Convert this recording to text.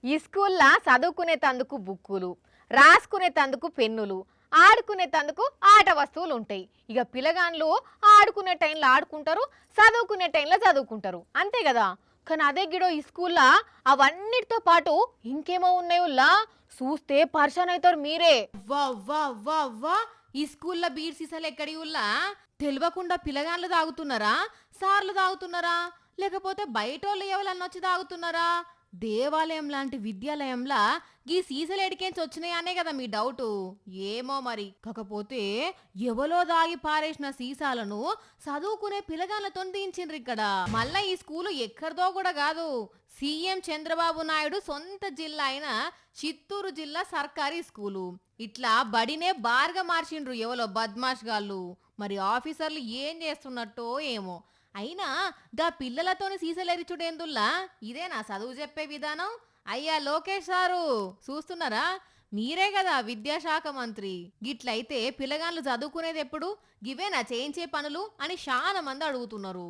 ఈ స్కూల్లా చదువుకునే తందుకు బుక్కులు, రాసుకునే తందుకు పెన్నులు, ఆడుకునే తందుకు ఆట వస్తువులు ఉంటాయి. ఇక పిల్లగాన్లు ఆడుకునే టైంలో ఆడుకుంటారు, చదువుకునే టైంలో చదువుకుంటారు, అంతే కదా. కానీ అదే గిడో ఈ స్కూల్లా అవన్నిటితో పాటు ఇంకేమో ఉన్నాయుల్లా, చూస్తే పర్షన్ అవుతారు మీరే. వా వా వా వా ఈ స్కూల్లో బీర్ సీసాలు ఎక్కడి ఉల్లా తెలియకుండా పిల్లగాళ్ళు తాగుతున్నారా, సార్లు తాగుతున్నారా, లేకపోతే బయటోళ్ళు ఎవరన్నా వచ్చి తాగుతున్నారా? దేవాలయం లాంటి విద్యాలయంలా ఈ సీసాలు ఎడికేంచి వచ్చినాయనే కదా మీ డౌటు. ఏమో మరి. కాకపోతే ఎవలో దాగి పారేసిన సీసాలను చదువుకునే పిల్లగాళ్ళతో దించిండ్రు ఇక్కడ. మళ్ళా ఈ స్కూలు ఎక్కడిదో కూడా కాదు, సీఎం చంద్రబాబు నాయుడు సొంత జిల్లా అయిన చిత్తూరు జిల్లా సర్కారీ స్కూలు. ఇట్లా బడినే బార్గా మార్చిండ్రు ఎవలో బద్మాష్ గాళ్ళు. మరి ఆఫీసర్లు ఏం చేస్తున్నట్టో ఏమో. అయినా గా పిల్లలతోని సీసలెరిచుడేందుల్లా ఇదేనా చదువు చెప్పే విధానం? అయ్యా లోకేష్ సారు చూస్తున్నారా? మీరే కదా విద్యాశాఖ మంత్రి. గిట్లయితే పిల్లగాళ్ళు చదువుకునేది ఎప్పుడు? గివేనా చేయించే పనులు అని చాలా మంది అడుగుతున్నారు.